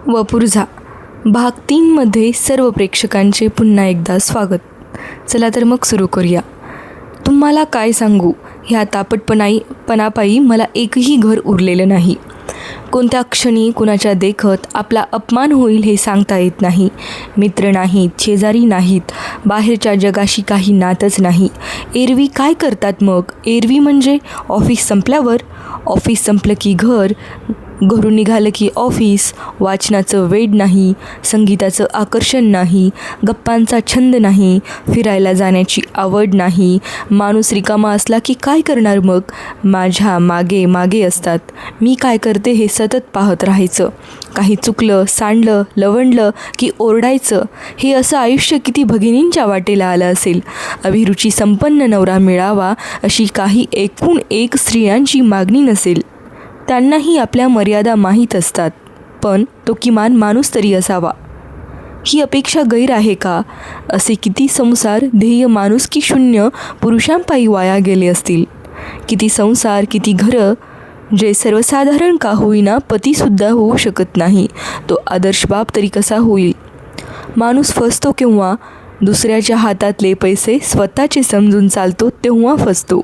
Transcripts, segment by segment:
वपुर्झा भाग 3मध्ये सर्व प्रेक्षकांचे पुन्हा एकदा स्वागत. चला तर मग सुरू करूया. तुम्हाला काय सांगू, ह्या तापटपणापायी मला एकही घर उरलेलं नाही. कोणत्या क्षणी कुणाच्या देखत आपला अपमान होईल हे सांगता येत नाही. मित्र नाहीत, शेजारी नाहीत, बाहेरच्या जगाशी काही नातच नाही. एरवी काय करतात मग? एरवी म्हणजे ऑफिस संपल्यावर, ऑफिस संपलं की घर, घरून निघालं की ऑफिस. वाचनाचं वेड नाही, संगीताचं आकर्षण नाही, गप्पांचा छंद नाही, फिरायला जाण्याची आवड नाही. माणूस रिकामा असला की काय करणार मग? माझ्या मागे मागे असतात. मी काय करते हे सतत पाहत राहायचं. काही चुकलं, सांडलं, लवंडलं की ओरडायचं. हे असं आयुष्य किती भगिनींच्या वाटेला आलं असेल. अभिरुची संपन्न नवरा मिळावा अशी काही एकूण एक स्त्रियांची मागणी नसेल. त्यांनाही आपल्या मर्यादा माहीत असतात, पण तो किमान माणूस तरी असावा. ही अपेक्षा गैर आहे का? असे किती संसार ध्येय माणुसकी शून्य पुरुषांपायी वाया गेले असतील. किती संसार, किती घरं जे सर्वसाधारण का होईना पतीसुद्धा होऊ शकत नाही, तो आदर्श बाप तरी कसा होईल? माणूस फसतो केव्हा? दुसऱ्याच्या हातातले पैसे स्वतःचे समजून चालतो तेव्हा फसतो.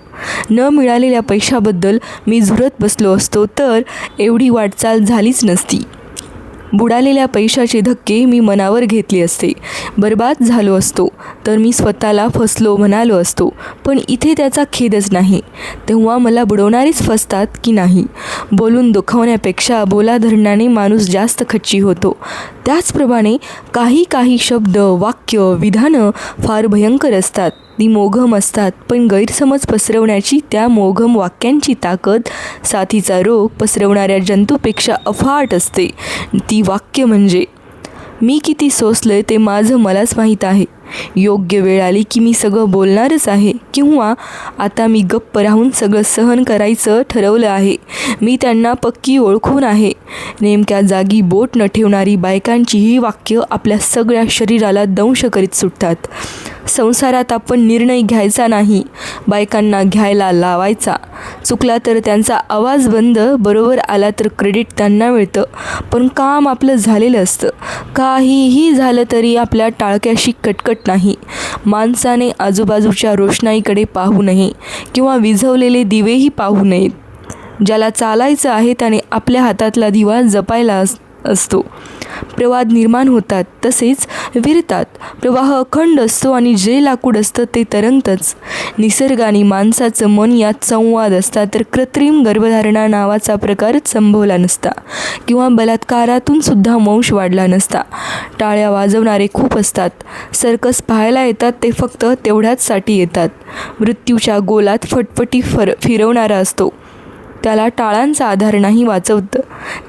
न मिळालेल्या पैशाबद्दल मी झुरत बसलो असतो तर एवढी वाटचाल झालीच नसती. बुडालेल्या पैशाचे धक्के मी मनावर घेतले असते. बर्बाद झालो असतो तर मी स्वतःला फसलो म्हणालो असतो. पण इथे त्याचा खेदच नाही. तेव्हा मला बुडवणारेच फसतात की नाही? बोलून दुखवण्यापेक्षा बोला धरण्याने माणूस जास्त खच्ची होतो. त्याचप्रमाणे काही शब्द, वाक्य, विधानं फार भयंकर असतात. ती मोघम असतात, पण गैरसमज पसरवण्याची त्या मोघम वाक्यांची ताकद साथीचा रोग पसरवणाऱ्या जंतूपेक्षा अफाट असते. ती वाक्य म्हणजे मी किती सोसलंय ते माझं मलाच माहीत आहे. योग्य वेळ आली की मी सगळं बोलणारच आहे, किंवा आता मी गप्प राहून सगळं सहन करायचं ठरवलं आहे. मी त्यांना पक्की ओळखून आहे. नेमक्या जागी बोट न ठेवणारी बायकांची ही वाक्य आपल्या सगळ्या शरीराला दंश करीत सुटतात. संसारात आपण निर्णय घ्यायचा नाही, बायकांना घ्यायला लावायचा. चुकला तर त्यांचा आवाज बंद, बरोबर आला तर क्रेडिट त्यांना मिळतं. पण काम आपलं झालेलं असतं. काहीही झालं तरी आपल्या टाळक्याशी कटकट नाही. माणसाने आजूबाजूच्या रोषणाईकडे पाहू नये किंवा विझवलेले दिवेही पाहू नयेत. ज्याला चालायचं आहे त्याने आपल्या हातातला दिवा जपायला असतो. प्रवाद निर्माण होतात, तसेच विरतात. प्रवाह अखंड असतो आणि जे लाकूड असतं ते तरंगतंच. निसर्ग आणि माणसाचं मन यात संवाद असतात, तर कृत्रिम गर्भधारणा नावाचा प्रकारच संभवला नसता, किंवा बलात्कारातून सुद्धा वंश वाढला नसता. टाळ्या वाजवणारे खूप असतात. सर्कस पाहायला येतात ते फक्त तेवढ्याचसाठी येतात. मृत्यूच्या गोलात फटफटी फिरवणारा असतो, त्याला टाळांचा आधार नाही वाचवतं.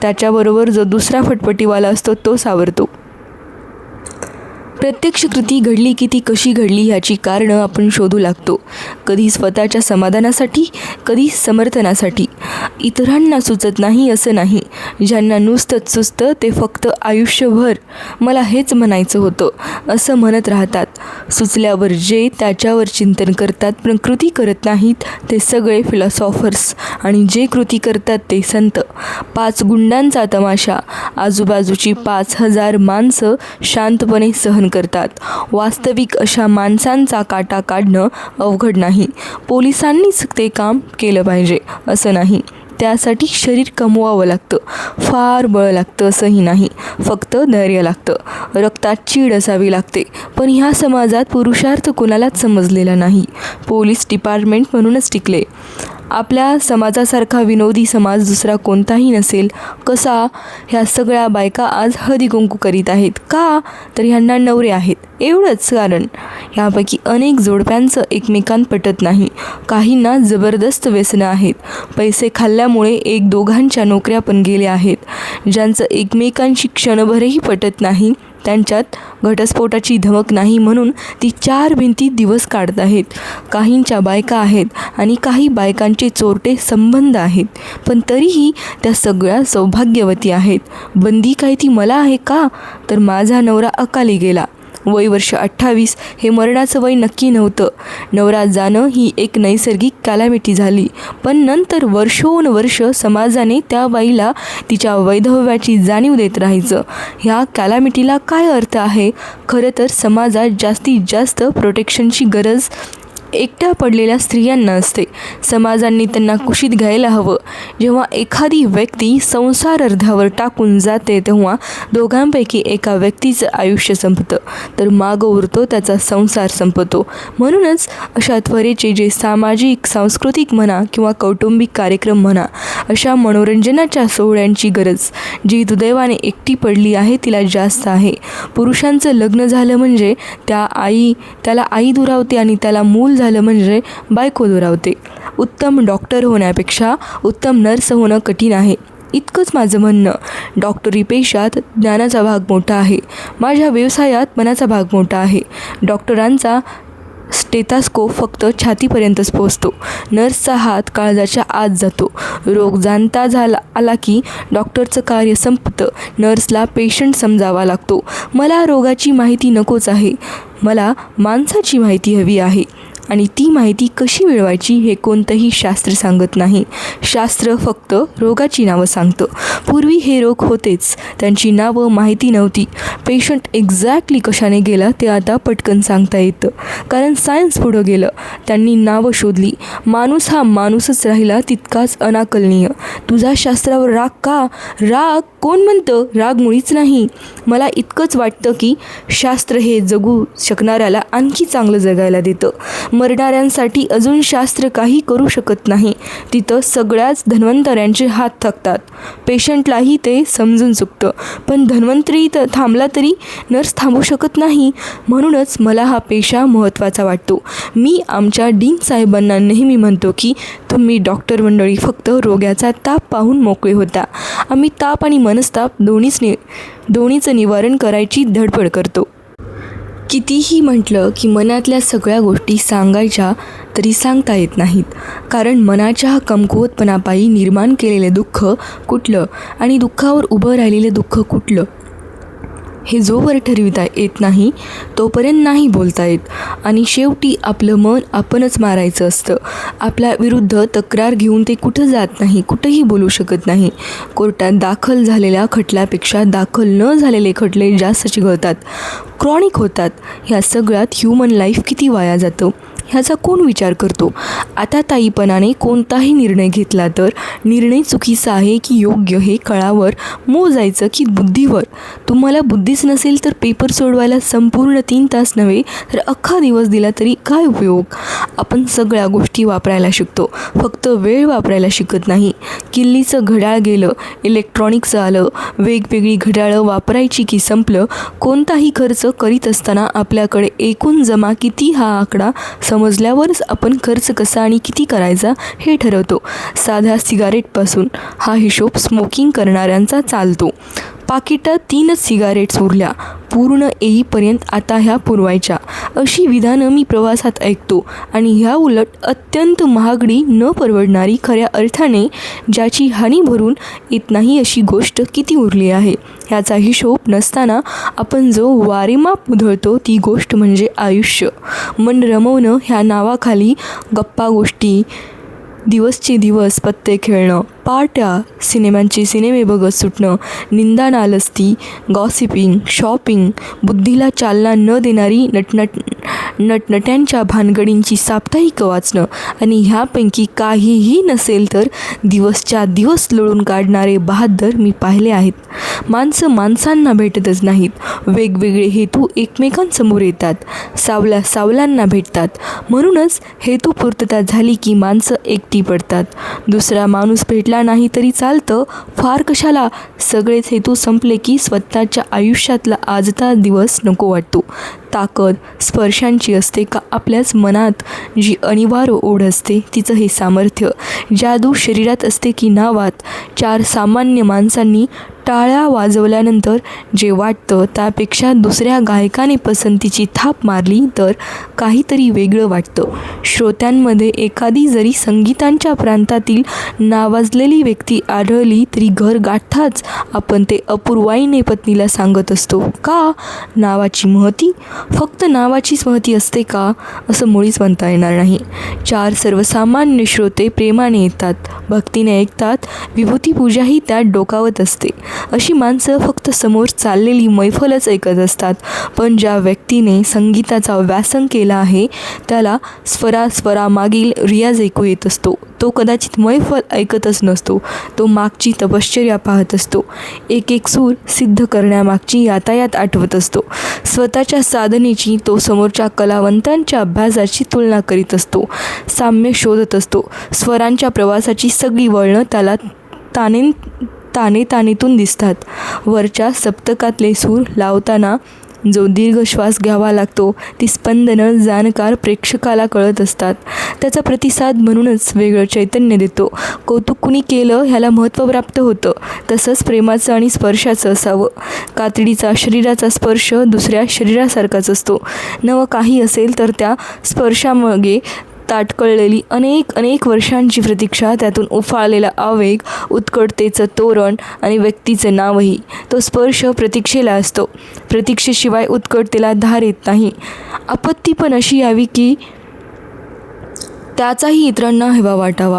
त्याच्याबरोबर जो दुसरा फटफटीवाला असतो तो सावरतो. प्रत्यक्ष कृती घडली की ती कशी घडली ह्याची कारणं आपण शोधू लागतो. कधी स्वतःच्या समाधानासाठी, कधी समर्थनासाठी. इतरांना सुचत नाही असं नाही. ज्यांना नुसतंच सुचतं ते फक्त आयुष्यभर मला हेच म्हणायचं होतं असं म्हणत राहतात. सुचल्यावर जे त्याच्यावर चिंतन करतात पण कृती करत नाहीत ते सगळे फिलॉसॉफर्स, आणि जे कृती करतात ते संत. 5 गुंडांचा तमाशा. आजूबाजूची 5,000 माणसं शांतपणे सहन करतात. वास्तविक अशा माणसांचा काटा काढणं अवघड नाही. पोलिसांनीच ते काम केलं पाहिजे असं नाही. त्यासाठी शरीर कमवावं लागतं. फार बळ लागतं असंही नाही. फक्त धैर्य लागतं. रक्तात चीड असावी लागते. पण ह्या समाजात पुरुषार्थ कोणालाच समजलेला नाही. पोलीस डिपार्टमेंट म्हणूनच टिकले. आपल्या समाजासारखा विनोदी समाज दुसरा कोणताही नसेल. कसा? ह्या सगळ्या बायका आज हळदीकुंकू करीत आहेत. का? तर ह्यांना नवरे आहेत, एवढंच कारण. ह्यापैकी अनेक जोडप्यांचं एकमेकांत पटत नाही. काहींना जबरदस्त व्यसनं आहेत. पैसे खाल्ल्यामुळे 1-2घांच्या नोकऱ्या पण गेल्या आहेत. ज्यांचं एकमेकांशी क्षणभरही पटत नाही त्यांच्यात घटस्फोटाची धमक नाही म्हणून ती 4 भिंतीत दिवस काढत आहेत. काहींच्या बायका आहेत आणि काही बायकांचे चोरटे संबंध आहेत, पण तरीही त्या सगळ्या सौभाग्यवती आहेत. बंदी काय ती मला आहे का? तर माझा नवरा अकाली गेला. वय वर्ष 28 हे मरणाचं वय नक्की नव्हतं. नवरा जाणं ही एक नैसर्गिक कॅलॅमिटी झाली, पण नंतर वर्षोनवर्ष समाजाने त्या बाईला तिच्या वैधव्याची जाणीव देत राहायचं. ह्या कॅलॅमिटीला काय अर्थ आहे? खरं तर समाजात जास्तीत जास्त प्रोटेक्शनची गरज एकट्या पडलेल्या स्त्रियांना असते. समाजांनी त्यांना कुशीत घ्यायला हवं. जेव्हा एखादी व्यक्ती संसार अर्ध्यावर टाकून जाते तेव्हा दोघांपैकी एका व्यक्तीचं आयुष्य संपतं, तर मागं उरतो त्याचा संसार संपतो. म्हणूनच अशा त्वरेचे जे सामाजिक, सांस्कृतिक म्हणा किंवा कौटुंबिक कार्यक्रम म्हणा, अशा मनोरंजनाच्या सोहळ्यांची गरज जी दुर्दैवाने एकटी पडली आहे तिला जास्त आहे. पुरुषांचं लग्न झालं म्हणजे त्याला आई दुरावते आणि त्याला मूल झालं म्हणजे बायको दुरावते. उत्तम डॉक्टर होण्यापेक्षा उत्तम नर्स होणं कठीण आहे, इतकंच माझं म्हणणं. डॉक्टरी पेशात ज्ञानाचा भाग मोठा आहे. माझ्या व्यवसायात मनाचा भाग मोठा आहे. डॉक्टरांचा स्टेथोस्कोप फक्त छातीपर्यंतच पोहोचतो. नर्सचा हात काळजाच्या आत जातो. रोग जाणता आला की डॉक्टरचं कार्य संपतं. नर्सला पेशंट समजावा लागतो. मला रोगाची माहिती नकोच आहे, मला माणसाची माहिती हवी आहे. आणि ती माहिती कशी मिळवायची हे कोणतंही शास्त्र सांगत नाही. शास्त्र फक्त रोगाची नावं सांगतं. पूर्वी हे रोग होतेच, त्यांची नावं माहिती नव्हती. पेशंट एक्झॅक्टली कशाने गेला ते आता पटकन सांगता येतं, कारण सायन्स पुढं गेलं. त्यांनी नावं शोधली. माणूस हा माणूसच राहिला तितकाच अनाकलनीय. तुझा शास्त्रावर राग का? राग कोण म्हणतं? राग मुळीच नाही. मला इतकंच वाटतं की शास्त्र हे जगू शकणाऱ्याला आणखी चांगलं जगायला देतं. मरणाऱ्यांसाठी अजून शास्त्र काही करू शकत नाही. तिथं सगळ्याच धन्वंतऱ्यांचे हात थकतात. पेशंटलाही ते समजून चुकतं, पण धन्वंतरी थांबला तरी नर्स थांबू शकत नाही. म्हणूनच मला हा पेशा महत्त्वाचा वाटतो. मी आमच्या डीन साहेबांना नेहमी म्हणतो की तुम्ही डॉक्टर मंडळी फक्त रोग्याचा ताप पाहून मोकळे होता. आम्ही ताप आणि मनस्ताप दोन्हीचं निवारण करायची धडपड करतो. कितीही म्हटलं की मनातल्या सगळ्या गोष्टी सांगायच्या तरी सांगता येत नाहीत, कारण मनाच्या कमकुवतपणापायी निर्माण केलेले दुःख कुठलं आणि दुःखावर उभं राहिलेले दुःख कुठलं हे जोवर ठरविता येत नाही तोपर्यंत नाही बोलता येत. आणि शेवटी आपलं मन आपणच मारायचं असतं. आपल्या विरुद्ध तक्रार घेऊन ते कुठं जात नाही, कुठंही बोलू शकत नाही. कोर्टात दाखल झालेल्या खटल्यापेक्षा दाखल न झालेले खटले जास्त चिघळतात, क्रॉनिक होतात. ह्या सगळ्यात ह्युमन लाईफ किती वाया जातं ह्याचा कोण विचार करतो? आता ताईपणाने कोणताही निर्णय घेतला तर निर्णय चुकीचा आहे की योग्य हे कळावर मोजायचं की बुद्धीवर? तुम्हाला बुद्धीच नसेल तर पेपर सोडवायला संपूर्ण 3 तास नव्हे तर अख्खा दिवस दिला तरी काय उपयोग? आपण सगळ्या गोष्टी वापरायला शिकतो, फक्त वेळ वापरायला शिकत नाही. किल्लीचं घड्याळ गेलं, इलेक्ट्रॉनिक्सचं आलं. वेगवेगळी घड्याळं वापरायची की संपलं. कोणताही खर्च करीत असताना आपल्याकडे एकूण जमा किती हा आकडा समजल्यावरच आपण खर्च कसा आणि किती करायचा हे ठरवतो. साध्या सिगारेटपासून हा हिशोब स्मोकिंग करणाऱ्यांचा चालतो. पाकिटात 3च सिगारेट्स उरल्या, पूर्ण येईपर्यंत आता ह्या पुरवायच्या, अशी विधानं मी प्रवासात ऐकतो. आणि ह्या उलट अत्यंत महागडी न परवडणारी, खऱ्या अर्थाने ज्याची हानी भरून येत नाही अशी गोष्ट किती उरली आहे ह्याचा हिशोब नसताना आपण जो वारेमाप उधळतो ती गोष्ट म्हणजे आयुष्य. मन रमवणं ह्या नावाखाली गप्पा गोष्टी, दिवसचे दिवस पत्ते खेळणं, पार्ट्या, सिनेमांचे सिनेमे बघत सुटणं, निंदा नालस्ती, गॉसिपिंग, शॉपिंग, बुद्धीला चालना न देणारी नटनट्यांच्या भानगडींची साप्ताहिक वाचणं आणि ह्यापैकी काहीही नसेल तर दिवसच्या दिवस लोळून काढणारे बहाद्दर मी पाहिले आहेत. माणसं माणसांना भेटतच नाहीत, वेगवेगळे हेतू एकमेकांसमोर येतात, सावल्यांना भेटतात. म्हणूनच हेतुपूर्तता झाली की माणसं एकटी पडतात. दुसरा माणूस भेटला नाही तरी चालतं, फार कशाला. सगळेच हेतू संपले की स्वतःच्या आयुष्यातला आजचा दिवस नको वाटतो. ताकद स्पर्शांची असते का आपल्याच मनात जी अनिवार्य ओढ असते तिचं हे सामर्थ्य? जादू शरीरात असते की नावात? 4 सामान्य माणसांनी टाळ्या वाजवल्यानंतर जे वाटतं त्यापेक्षा दुसऱ्या गायकाने पसंतीची थाप मारली तर काहीतरी वेगळं वाटतं. श्रोत्यांमध्ये एखादी जरी संगीतांच्या प्रांतातील नावाजलेली व्यक्ती आढळली तरी घर गाठताच आपण ते अपूर्वाईने पत्नीला सांगत असतो. का? नावाची महती? फक्त नावाचीच महती असते का? असं मुळीच म्हणता येणार नाही. 4 सर्वसामान्य श्रोते प्रेमाने येतात, भक्तीने ऐकतात, विभूतीपूजाही त्यात डोकावत असते. अशी माणसं फक्त समोर चाललेली मैफलच ऐकत असतात. पण ज्या व्यक्तीने संगीताचा व्यासंग केला आहे त्याला स्वरामागील रियाज ऐकू येत असतो. तो कदाचित मैफल ऐकतच नसतो, तो मागची तपश्चर्या पाहत असतो. एक सूर सिद्ध करण्यामागची यातायात आठवत असतो. स्वतःच्या साधनेची तो समोरच्या कलावंतांच्या अभ्यासाची तुलना करीत असतो, साम्य शोधत असतो. स्वरांच्या प्रवासाची सगळी वळणं त्याला तानेतून दिसतात. वरच्या सप्तकातले सूर लावताना जो दीर्घ श्वास घ्यावा लागतो ती स्पंदनं जाणकार प्रेक्षकाला कळत असतात. त्याचा प्रतिसाद म्हणूनच वेगळं चैतन्य देतो. कौतुक कुणी केलं ह्याला महत्त्व प्राप्त होतं. तसंच प्रेमाचं आणि स्पर्शाचं असावं. कातडीचा शरीराचा स्पर्श दुसऱ्या शरीरासारखाच असतो. नवं काही असेल तर त्या स्पर्शामागे ताटकळलेली अनेक वर्षांची प्रतीक्षा, त्यातून उफाळलेला आवेग, उत्कटतेचं तोरण आणि व्यक्तीचं नावही. तो स्पर्श प्रतीक्षेला असतो. प्रतीक्षेशिवाय उत्कटतेला धार येत नाही. आपत्ती पण अशी यावी की त्याचाही इतरांना हेवा वाटावा.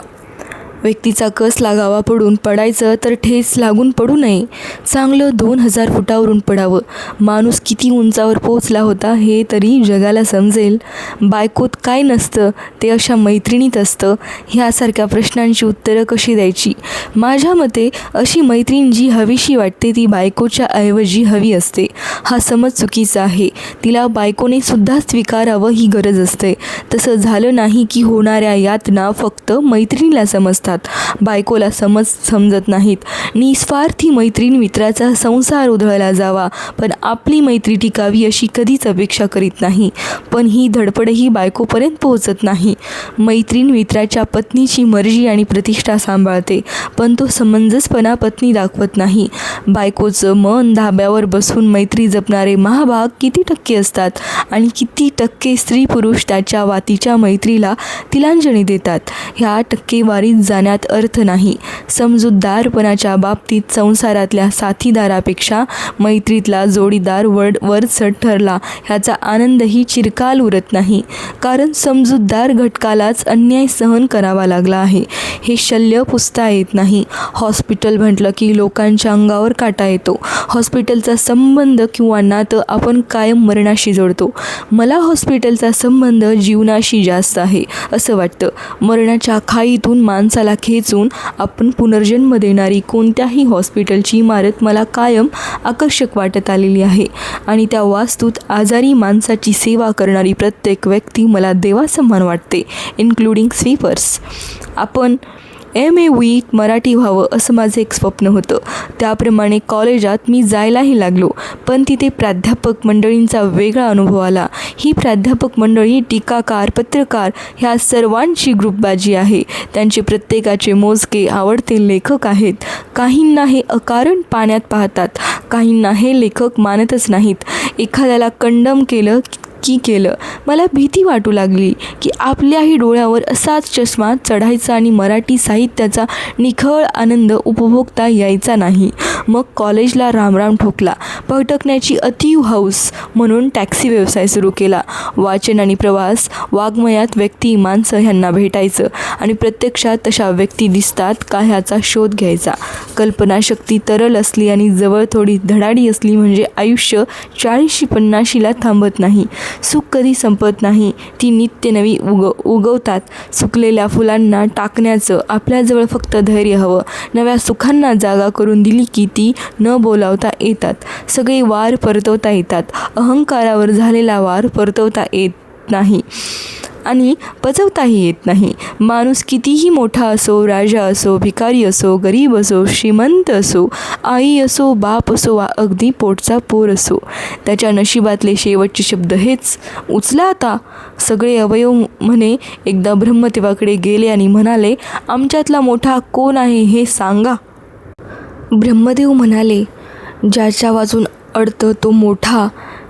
व्यक्तीचा कस लागावा, पडून पडायचं तर ठेच लागून पडू नये. चांगलं 2000 फुटावरून पडावं. माणूस किती उंचावर पोचला होता हे तरी जगाला समजेल. बायकोत काय नसतं ते अशा मैत्रिणीत असतं. ह्यासारख्या प्रश्नांची उत्तरं कशी द्यायची? माझ्या मते अशी मैत्रीण जी हवीशी वाटते ती बायकोच्या ऐवजी हवी असते. हा समज चुकीचा आहे. तिला बायकोने सुद्धा स्वीकारावं ही गरज असते. तसं झालं नाही की होणाऱ्या यातना फक्त मैत्रिणीला समजतात, बायकोला समजत नाहीत. निस्वार्थी मैत्रीण मित्राचा संसार उधळला जावा पण आपली मैत्री टिकावी अशी कधीच अपेक्षा करीत नाही. पण ही धडपडही बायकोपर्यंत पोहोचत नाही. मैत्रीण मित्राच्या पत्नीची मर्जी आणि प्रतिष्ठा सांभाळते पण तो समंजसपणा पत्नी दाखवत नाही. बायकोचं मन धाब्यावर बसून मैत्री जपणारे महाभाग किती टक्के असतात आणि किती टक्के स्त्री पुरुष त्याच्या वातीच्या मैत्रीला तिलांजली देतात? ह्या टक्केवारीत जाण्यात अर्थ नाही. समजूतदारपणाच्या बाबतीत संसारातल्या साथीदारापेक्षा मैत्रीतला जोडीदार वरचढ ठरला ह्याचा आनंदही चिरकाल उरत नाही. कारण समजूतदार घटकालाच अन्याय सहन करावा लागला आहे हे शल्य पुसता येत नाही. हॉस्पिटल म्हटलं की लोकांच्या अंगावर काटा येतो. हॉस्पिटलचा संबंध किंवा नातं आपण कायम मरणाशी जोडतो. मला हॉस्पिटलचा संबंध जीवनाशी जास्त आहे असं वाटतं. मरणाच्या खाईतून माणसाला खेचून आपण पुनर्जन्म देणारी कोणत्याही हॉस्पिटलची इमारत मला कायम आकर्षक वाटत आलेली आहे आणि त्या वास्तूत आजारी माणसाची सेवा करणारी प्रत्येक व्यक्ती मला देवासमान वाटते, इन्क्लुडिंग स्वीपर्स. आपण MA मराठी व्हावं असं माझं एक स्वप्न होतं. त्याप्रमाणे कॉलेजात मी जायलाही लागलो. पण तिथे प्राध्यापक मंडळींचा वेगळा अनुभव आला. ही प्राध्यापक मंडळी टीकाकार, पत्रकार ह्या सर्वांची ग्रुपबाजी आहे. त्यांचे प्रत्येकाचे मोजके आवडते लेखक आहेत. काहींना हे अकारण पाण्यात पाहतात, काहींना हे लेखक मानतच नाहीत. एखाद्याला कंडम केलं मला भीती वाटू लागली की आपल्याही डोळ्यावर असाच चष्मा चढायचा आणि मराठी साहित्याचा निखळ आनंद उपभोगता यायचा नाही. मग कॉलेजला रामराम ठोकला. भटकण्याची अतीव हौस म्हणून टॅक्सी व्यवसाय सुरू केला. वाचन आणि प्रवास, वाङ्मयात व्यक्ती, माणसं ह्यांना भेटायचं आणि प्रत्यक्षात तशा व्यक्ती दिसतात का ह्याचा शोध घ्यायचा. कल्पनाशक्ती तरल असली आणि जवळ थोडी धडाडी असली म्हणजे आयुष्य 40-50ला थांबत नाही. सुख कधी संपत नाही. ती नित्य नवी उगवतात. सुकलेल्या फुलांना टाकण्याचं आपल्याजवळ फक्त धैर्य हवं. नव्या सुखांना जागा करून दिली की ती न बोलावता येतात. सगळे वार परतवता येतात. अहंकारावर झालेला वार परतवता येत नाही आणि पचवताही येत नाही. माणूस कितीही मोठा असो, राजा असो, भिकारी असो, गरीब असो, श्रीमंत असो, आई असो, बाप असो वा अगदी पोटचा पोर असो, त्याच्या नशिबातले शेवटचे शब्द हेच, उचला आता. सगळे अवयव म्हणे एकदा ब्रह्मदेवाकडे गेले आणि म्हणाले, आमच्यातला मोठा कोण आहे हे सांगा. ब्रह्मदेव म्हणाले, ज्याच्या वाचून अडतं तो मोठा.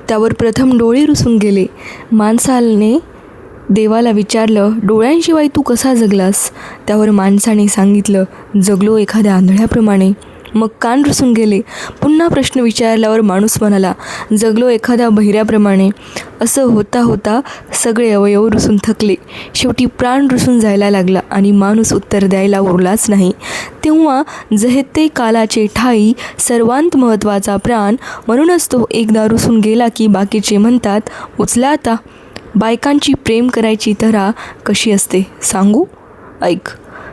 त्यावर प्रथम डोळे रुसून गेले. माणसाने देवाला विचारलं, डोळ्यांशिवाय तू कसा जगलास? त्यावर माणसाने सांगितलं, जगलो एखाद्या आंधळ्याप्रमाणे. मग कान रुसून गेले. पुन्हा प्रश्न विचारल्यावर माणूस म्हणाला, जगलो एखाद्या बहिऱ्याप्रमाणे. असं होता होता सगळे अवयव रुसून थकले. शेवटी प्राण रुसून जायला लागला आणि माणूस उत्तर द्यायला उरलाच नाही. तेव्हा जहेते कालाचे ठाई सर्वांत महत्त्वाचा प्राण, म्हणूनच तो एकदा रुसून गेला की बाकीचे म्हणतात, उचला आता. बायकांची प्रेम करायची तऱ्हा कशी असते सांगू? ऐक.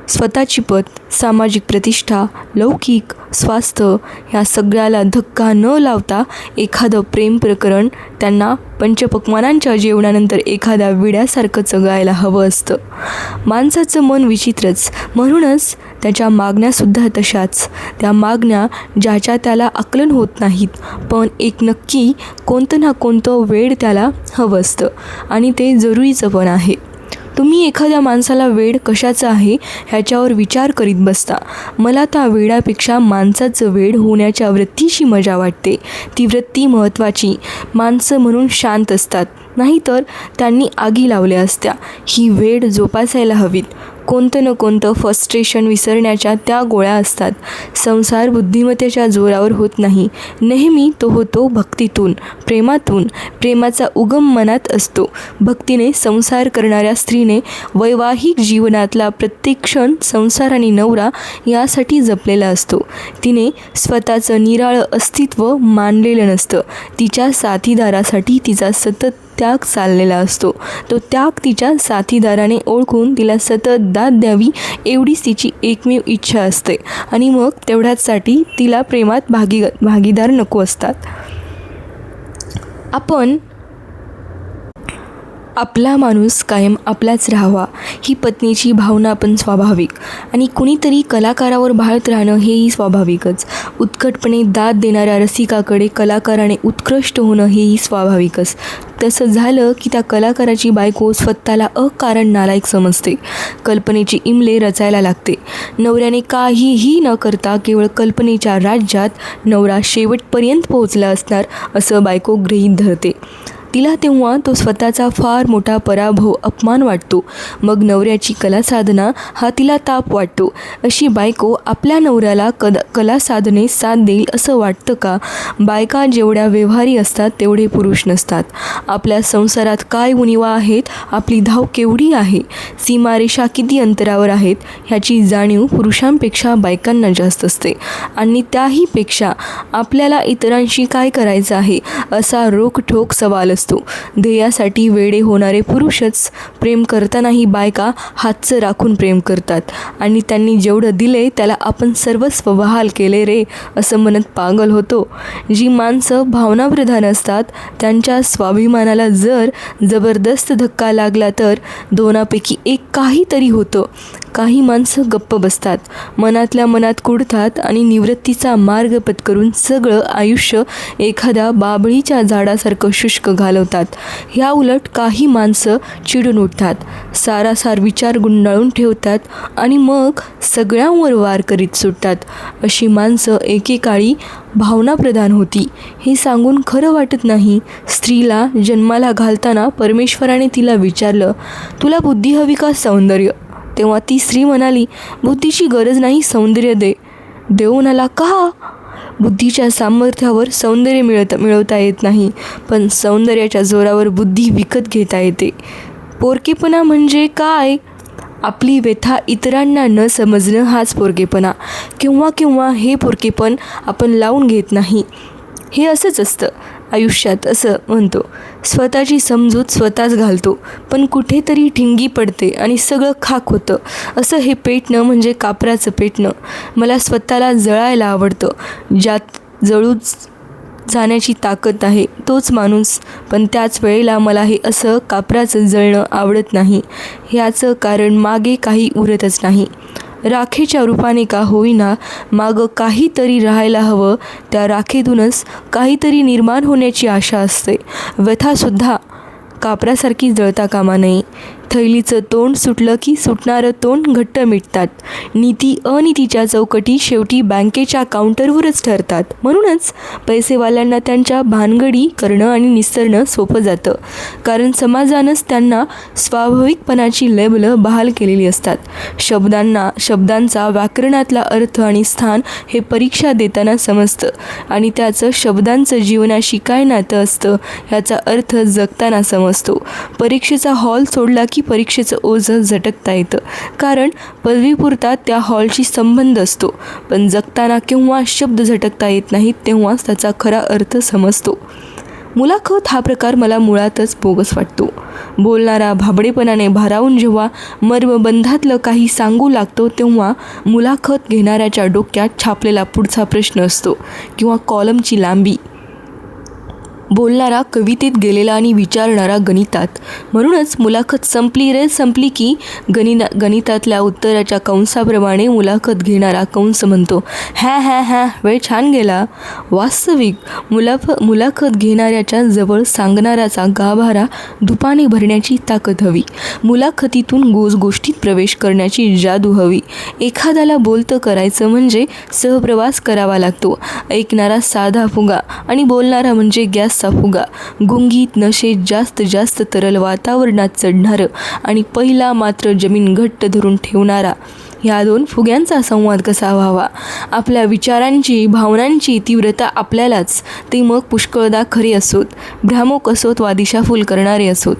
स्वतःची पत, सामाजिक प्रतिष्ठा, लौकिक स्वास्थ्य ह्या सगळ्याला धक्का न लावता एखादं प्रेम प्रकरण त्यांना पंचपक्वान्नांच्या जेवणानंतर एखाद्या विड्यासारखं जगायला हवं असतं. माणसाचं मन विचित्रच, म्हणूनच त्याच्या मागण्यासुद्धा तशाच. त्या मागण्या ज्याच्या त्याला आकलन होत नाहीत, पण एक नक्की कोणतं ना कोणतं वेड त्याला हवं असतं आणि ते जरुरीचं पण आहे. तुम्ही एखाद्या माणसाला वेड कशाचं आहे ह्याच्यावर विचार करीत बसता. मला त्या वेडापेक्षा माणसाचं वेड होण्याच्या वृत्तीची मजा वाटते. ती वृत्ती महत्त्वाची. माणसं म्हणून शांत असतात, नाहीतर त्यांनी आगी लावल्या असत्या. ही वेड जोपासायला हवीत. कोणतं न कोणतं फ्रस्ट्रेशन विसरण्याच्या त्या गोळ्या असतात. संसार बुद्धिमत्तेच्या जोरावर होत नाही. नेहमी तो होतो भक्तीतून, प्रेमातून. प्रेमाचा उगम मनात असतो. भक्तीने संसार करणाऱ्या स्त्रीने वैवाहिक जीवनातला प्रत्येक क्षण संसार आणि नवरा यासाठी जपलेला असतो. तिने स्वतःचं निराळं अस्तित्व मानलेलं नसतं. तिच्या साथीदारासाठी तिचा सतत त्याग चाललेला असतो. तो त्याग तिच्या साथीदाराने ओळखून तिला सतत दाद द्यावी एवढीच तिची एकमेव इच्छा असते. आणि मग तेवढ्याचसाठी तिला प्रेमात भागीदार नको असतात. आपला माणूस कायम आपलाच राहावा ही पत्नीची भावना पण स्वाभाविक, आणि कुणीतरी कलाकारावर भाळत राहणं हेही स्वाभाविकच. उत्कटपणे दाद देणाऱ्या रसिकाकडे कलाकाराने उत्कृष्ट होणं हेही स्वाभाविकच. तसं झालं की त्या कलाकाराची बायको स्वतःला अकारण नालायक समजते. कल्पनेची इमले रचायला लागते. नवऱ्याने काहीही न करता केवळ कल्पनेच्या राज्यात नवरा शेवटपर्यंत पोहोचला असणार असं बायको गृहीत धरते. तिला तेव्हा तो स्वतःचा फार मोठा पराभव, अपमान वाटतो. मग नवऱ्याची कलासाधना हा तिला ताप वाटतो. अशी बायको आपल्या नवऱ्याला कलासाधने साथ देईल असं वाटतं का? बायका जेवढ्या व्यवहारी असतात तेवढे पुरुष नसतात. आपल्या संसारात काय उणिवा आहेत, आपली धाव केवढी आहे, सीमारेषा किती अंतरावर आहेत ह्याची जाणीव पुरुषांपेक्षा बायकांना जास्त असते. आणि त्याहीपेक्षा आपल्याला इतरांशी काय करायचं आहे असा रोखठोक सवाल असतो. ध्येयासाठी वेडे होणारे पुरुषच प्रेम करतानाही बायका हातचं राखून प्रेम करतात. आणि त्यांनी जेवढं दिले त्याला आपण सर्वस्व वहाल केले रे असं म्हणत पागल होतो. जी माणसं भावनाप्रधान असतात त्यांच्या स्वाभिमानाला जर जबरदस्त धक्का लागला तर दोनापैकी एक काहीतरी होतं. काही माणसं गप्प बसतात, मनातल्या मनात कुडतात आणि निवृत्तीचा मार्ग पत्करून सगळं आयुष्य एखाद्या बाभळीच्या झाडासारखं शुष्क घालवतात. ह्या उलट काही माणसं चिडून उठतात, सारासार विचार गुंडाळून ठेवतात आणि मग सगळ्यांवर वार करीत सुटतात. अशी माणसं एकेकाळी भावनाप्रधान होती हे सांगून खरं वाटत नाही. स्त्रीला जन्माला घालताना परमेश्वराने तिला विचारलं, तुला बुद्धी हवी का सौंदर्य? तेव्हा ती स्त्री म्हणाली, बुद्धीची गरज नाही, सौंदर्य दे. देव म्हणाला, का? बुद्धीच्या सामर्थ्यावर सौंदर्य मिळवता येत नाही, पण सौंदर्याच्या जोरावर बुद्धी विकत घेता येते. पोरकेपणा म्हणजे काय? आपली व्यथा इतरांना न समजणं हाच पोरकेपणा. किंवा किंवा हे पोरकेपण आपण लावून घेत नाही. हे असंच असतं आयुष्यात. असं म्हणतो, स्वतःची समजूत स्वतःच घालतो, पण कुठेतरी ठिणगी पडते आणि सगळं खाक होतं. असं हे पेटणं म्हणजे कापराचं पेटणं. मला स्वतःला जळायला आवडतं. ज्यात जळून जाण्याची ताकद आहे तोच माणूस, पण त्याच वेळेला मला हे असं कापराचं जळणं आवडत नाही. ह्याचं कारण मागे काही उरतच नाही. राखेच्या रूपाने का होईना मागं काहीतरी राहायला हवं. त्या राखेतूनच काहीतरी निर्माण होण्याची आशा असते. व्यथासुद्धा कापरासारखी जळता कामा नये. थैलीचं तोंड सुटलं की सुटणारं तोंड घट्ट मिटतात. नीती अनितीच्या चौकटी शेवटी बँकेच्या काउंटरवरच ठरतात. म्हणूनच पैसेवाल्यांना त्यांच्या भानगडी करणं आणि निस्तरणं सोपं जातं, कारण समाजानंच त्यांना स्वाभाविकपणाची लेबलं बहाल केलेली असतात. शब्दांचा व्याकरणातला अर्थ आणि स्थान हे परीक्षा देताना समजतं आणि त्याचं शब्दांचं जीवनाशी काय नातं असतं ह्याचा अर्थ जगताना समजतो. परीक्षेचा हॉल सोडला की परीक्षेचं ओझं झटकता येतं, कारण पदवीपुरता त्या हॉलशी संबंध असतो. पण जगताना केव्हा शब्द झटकता येत नाहीत तेव्हाच त्याचा खरा अर्थ समजतो. मुलाखत हा प्रकार मला मुळातच बोगस वाटतो. बोलणारा भाबडेपणाने भारावून जेव्हा मर्मबंधातलं काही सांगू लागतो तेव्हा मुलाखत घेणाऱ्याच्या डोक्यात छापलेला पुढचा प्रश्न असतो किंवा कॉलमची लांबी. बोलणारा कवितेत गेलेला आणि विचारणारा गणितात. म्हणूनच मुलाखत संपली की गणितातल्या उत्तराच्या कंसाप्रमाणे मुलाखत घेणारा कंस म्हणतो, हॅ वेळ छान गेला. वास्तविक मुलाखत घेणाऱ्याच्या जवळ सांगणाऱ्याचा गाभारा दुपाने भरण्याची ताकद हवी. मुलाखतीतून गोष्टीत प्रवेश करण्याची जादू हवी. एखाद्याला बोलतं करायचं म्हणजे सहप्रवास करावा लागतो. ऐकणारा साधा फुगा आणि बोलणारा म्हणजे गॅस फुगा. गुंगीत नशेत जास्त तरल वातावरणात चढणारं आणि पहिला मात्र जमीन घट्ट धरून ठेवणारा, ह्या दोन फुग्यांचा संवाद कसा व्हावा. आपल्या विचारांची भावनांची तीव्रता आपल्यालाच, ते मग पुष्कळदा खरे असोत, भ्रामक असोत वा दिशाफूल करणारे असोत.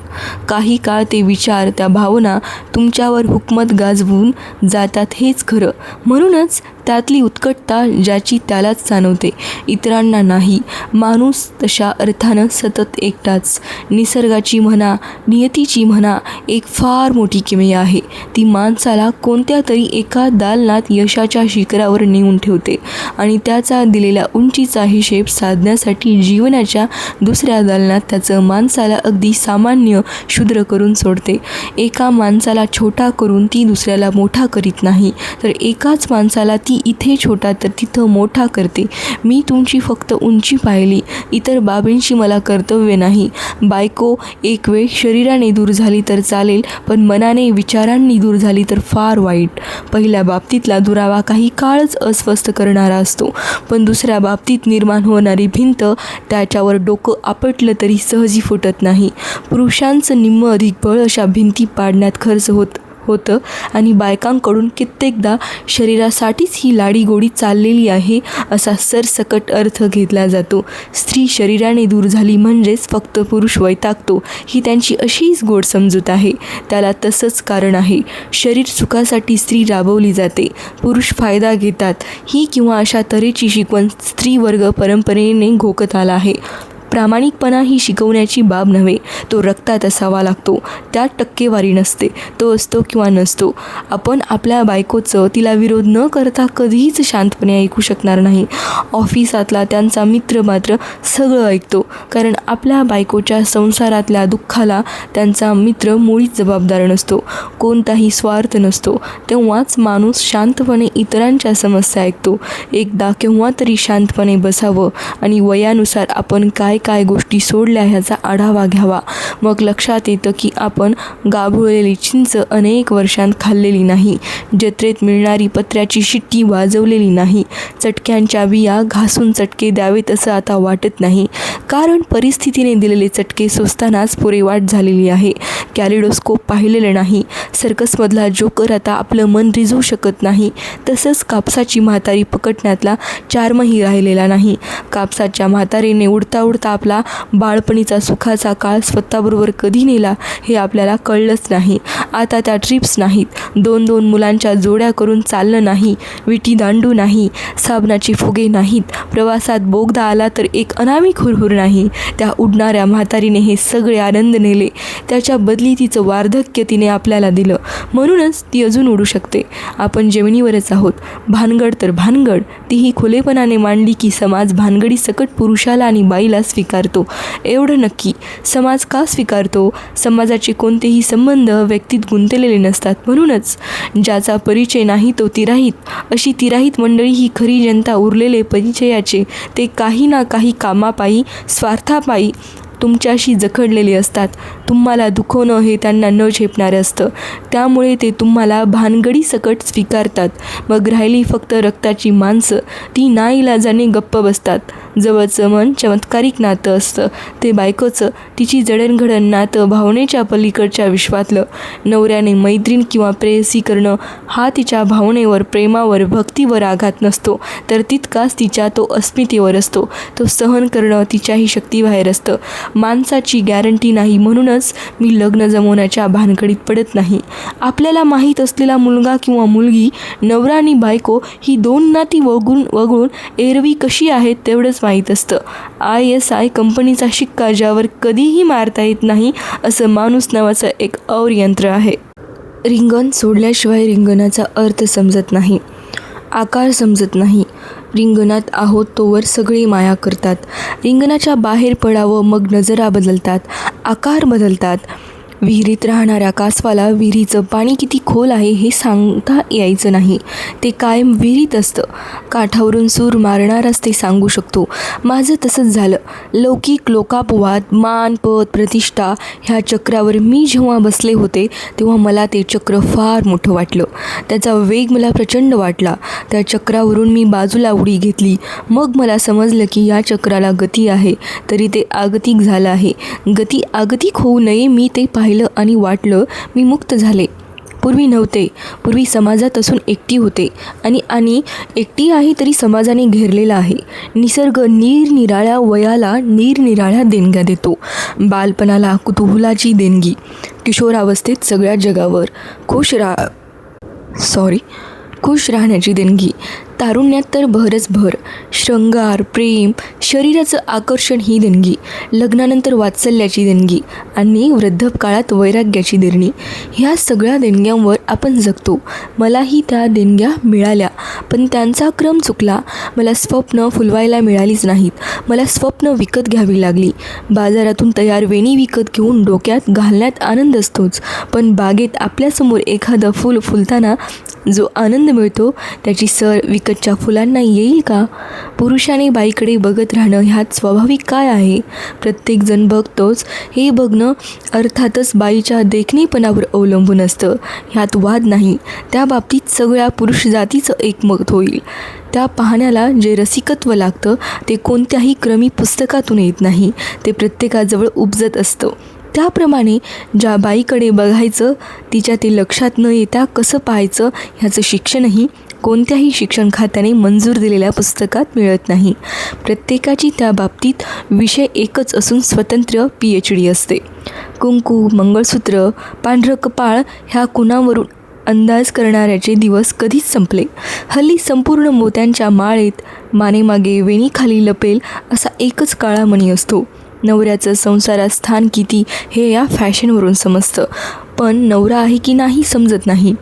काही काळ ते विचार त्या भावना तुमच्यावर हुकमत गाजवून जातात हेच खरं. म्हणूनच त्यातली उत्कटता ज्याची त्यालाच जाणवते, इतरांना नाही. माणूस तशा अर्थानं सतत एकटाच. निसर्गाची म्हणा नियतीची म्हणा एक फार मोठी किमया आहे. ती माणसाला कोणत्या तरी एका दालनात यशाच्या शिखरावर नेऊन ठेवते आणि त्याचा दिलेल्या उंचीचा हिशेब साधण्यासाठी जीवनाच्या दुसऱ्या दालनात त्याचं माणसाला अगदी सामान्य शूद्र करून सोडते. एका माणसाला छोटा करून ती दुसऱ्याला मोठा करीत नाही, तर एकाच माणसाला ती इथे छोटा तर तिथं मोठा करते. मी तुमची फक्त उंची पाहिली, इतर बाबींशी मला कर्तव्य नाही. बायको एक वेळ शरीराने दूर झाली तर चालेल, पण मनाने विचारांनी दूर झाली तर फार वाईट. पहिल्या बाबतीतला दुरावा काही काळच अस्वस्थ करणारा असतो, पण दुसऱ्या बाबतीत निर्माण होणारी भिंत त्याच्यावर डोकं आपटलं तरी सहजी फुटत नाही. पुरुषांचं निम्म अधिक बळ अशा भिंती पाडण्यात खर्च होतं आणि बायकांकडून कित्येकदा शरीरासाठीच ही लाडीगोडी चाललेली आहे असा सरसकट अर्थ घेतला जातो. स्त्री शरीराने दूर झाली म्हणजेच फक्त पुरुष वैतागतो, ही त्यांची अशीच गोड समजूत आहे. त्याला तसंच कारण आहे. शरीर सुखासाठी स्त्री राबवली जाते, पुरुष फायदा घेतात, ही किंवा अशा तऱ्हेची शिकवण स्त्रीवर्ग परंपरेने घोकत आला आहे. प्रामाणिकपणा ही शिकवण्याची बाब नव्हे, तो रक्तात असावा लागतो. त्यात टक्केवारी नसते, तो असतो किंवा नसतो. आपण आपल्या बायकोचं तिला विरोध न करता कधीच शांतपणे ऐकू शकणार नाही. ऑफिसातला त्यांचा मित्र मात्र सगळं ऐकतो, कारण आपल्या बायकोच्या संसारातल्या दुःखाला त्यांचा मित्र मुळीच जबाबदार नसतो. कोणताही स्वार्थ नसतो. तेव्हाच माणूस शांतपणे इतरांच्या समस्या ऐकतो. एकदा केव्हा तरी शांतपणे बसावं आणि वयानुसार आपण काय गोष्टी सोडल्या ह्याचा आढावा घ्यावा. मग लक्षात येतं की आपण गाभुळलेली चिंच अनेक वर्षांत खाल्लेली नाही, जत्रेत मिळणारी पत्र्याची शिट्टी वाजवलेली नाही, चटक्यांच्या बिया घासून चटके द्यावेत असं आता वाटत नाही, कारण परिस्थितीने दिलेले चटके सोसतानाच पुरेवाट झालेली आहे. कॅलिडोस्कोप पाहिलेलं नाही, सर्कसमधला जोकर आता आपलं मन रिझवू शकत नाही, तसंच कापसाची म्हातारी पकडण्यातला चार्मही राहिलेला नाही. कापसाच्या म्हातारीने उडता आपला बाळपणीचा सुखाचा काळ स्वतःबरोबर कधी नेला हे आपल्याला कळलंच नाही. आता त्या ट्रिप्स नाहीत, 2-2 मुलांच्या जोड्या करून चाललं नाही, विटी दांडू नाही, साबणाचे फुगे नाहीत, प्रवासात बोगदा आला तर एक अनामिक हुरहुर नाही. त्या उडणाऱ्या म्हातारीने हे सगळे आनंद नेले, त्याच्या बदली तिचं वार्धक्य तिने आपल्याला दिलं, म्हणूनच ती अजून उडू शकते. आपण जमिनीवरच आहोत. भानगड तर भानगड, तीही खुलेपणाने मांडली की समाज भानगडी सकट पुरुषाला आणि बाईला स्वीकारतो. एवढं नक्की, समाज का स्वीकारतो? समाजाचे कोणतेही संबंध व्यक्तीत गुंतलेले नसतात. म्हणूनच ज्याचा परिचय नाही तो तिराहित. अशी तिराहित मंडळी ही खरी जनता. उरलेले परिचयाचे ते काही ना काही कामापायी, स्वार्थापायी तुमच्याशी जखडलेली असतात. तुम्हाला दुखवणं हे त्यांना न झेपणारं असतं, त्यामुळे ते तुम्हाला भानगडीसकट स्वीकारतात. मग राहिली फक्त रक्ताची माणसं, ती नाईलाजाने गप्प बसतात. जवळचं मन चमत्कारिक नातं असतं ते बायकोचं, तिची जडणघडण नातं भावनेच्या पलीकडच्या विश्वातलं. नवऱ्याने मैत्रीण किंवा प्रेयसी करणं हा तिच्या भावनेवर, प्रेमावर, भक्तीवर आघात नसतो, तर तितकाच तिच्या तो अस्मितेवर असतो. तो सहन करणं तिच्याही शक्तीबाहेर असतं. माणसाची गॅरंटी नाही, म्हणूनच मी लग्न जमवण्याच्या भानगडीत पडत नाही. आपल्याला माहीत असलेला मुलगा किंवा मुलगी, नवरा आणि बायको ही दोन नाती वगळून एरवी कशी आहेत तेवढंच माहीत असतं. ISI कंपनीचा शिक्का ज्यावर कधीही मारता येत नाही, असं माणूस नावाचं एक और यंत्र आहे. रिंगण सोडल्याशिवाय रिंगणाचा अर्थ समजत नाही, आकार समजत नाही. रिंगणात आहोत तोवर सगळे माया करतात. रिंगणाच्या बाहेर पडावं, मग नजरा बदलतात, आकार बदलतात. विहिरीत राहणाऱ्या कासवाला विहिरीचं पाणी किती खोल आहे हे सांगता यायचं नाही, ते कायम विहिरीत असतं. काठावरून सूर मारणाराच ते सांगू शकतो. माझं तसंच झालं. लौकिक, लोकापवाद, मान, पद, प्रतिष्ठा ह्या चक्रावर मी जेव्हा बसले होते तेव्हा मला ते चक्र फार मोठं वाटलं. त्याचा वेग मला प्रचंड वाटला. त्या चक्रावरून मी बाजूला उडी घेतली. मग मला समजलं की या चक्राला गती आहे, तरी ते आगतिक झालं आहे. गती आगतिक होऊ नये, मी ते पाहिलं आणि वाटलं मी मुक्त झाले. पूर्वी नव्हते. पूर्वी समाजात असून एकटी होते आणि एकटी आहे तरी समाजाने घेरलेला आहे. निसर्ग निरनिराळ्या वयाला निरनिराळ्या देणग्या देतो. बालपणाला कुतूहलाची देणगी, किशोरावस्थेत सगळ्या जगावर खुश राहण्याची देणगी, तारुण्यात तर भरच भर, शृंगार, प्रेम, शरीराचं आकर्षण ही देणगी, लग्नानंतर वात्सल्याची देणगी आणि वृद्धपकाळात वैराग्याची देणगी. ह्या सगळ्या देणग्यांवर आपण जगतो. मलाही त्या देणग्या मिळाल्या, पण त्यांचा क्रम चुकला. मला स्वप्न फुलवायला मिळालीच नाहीत. मला स्वप्न विकत घ्यावी लागली. बाजारातून तयार वेणी विकत घेऊन डोक्यात घालण्यात आनंद असतोच, पण बागेत आपल्यासमोर एखादं फूल फुलताना जो आनंद मिळतो त्याची सर विकतच्या फुलांना येईल का? पुरुषाने बाईकडे बघत राहणं ह्यात स्वाभाविक काय आहे? प्रत्येकजण बघतोच, हे बघणं अर्थातच बाईच्या देखणेपणावर अवलंबून असतं. ह्यात वाद नाही. त्या बाबतीत सगळ्या पुरुष जातीचं एकमत होईल. त्या पाहण्याला जे रसिकत्व लागतं ते कोणत्याही क्रमी पुस्तकातून येत नाही, ते प्रत्येकाजवळ उपजत असतं. त्याप्रमाणे ज्या बाईकडे बघायचं तिच्या ते लक्षात न येता कसं पाहायचं ह्याचं शिक्षणही कोणत्याही शिक्षण खात्याने मंजूर दिलेल्या पुस्तकात मिळत नाही. प्रत्येकाची त्या बाबतीत विषय एकच असून स्वतंत्र PhD असते. कुंकू, मंगळसूत्र, पांढरं कपाळ ह्या कुणावरून अंदाज करणाऱ्याचे दिवस कधीच संपले. हल्ली संपूर्ण मोत्यांच्या माळेत मानेमागे वेणीखाली लपेल असा एकच काळा मणी असतो. नवऱ्याचं संसारात स्थान किती हे या फॅशनवरून समजतं, पण नवरा आहे की नाही समजत नाही.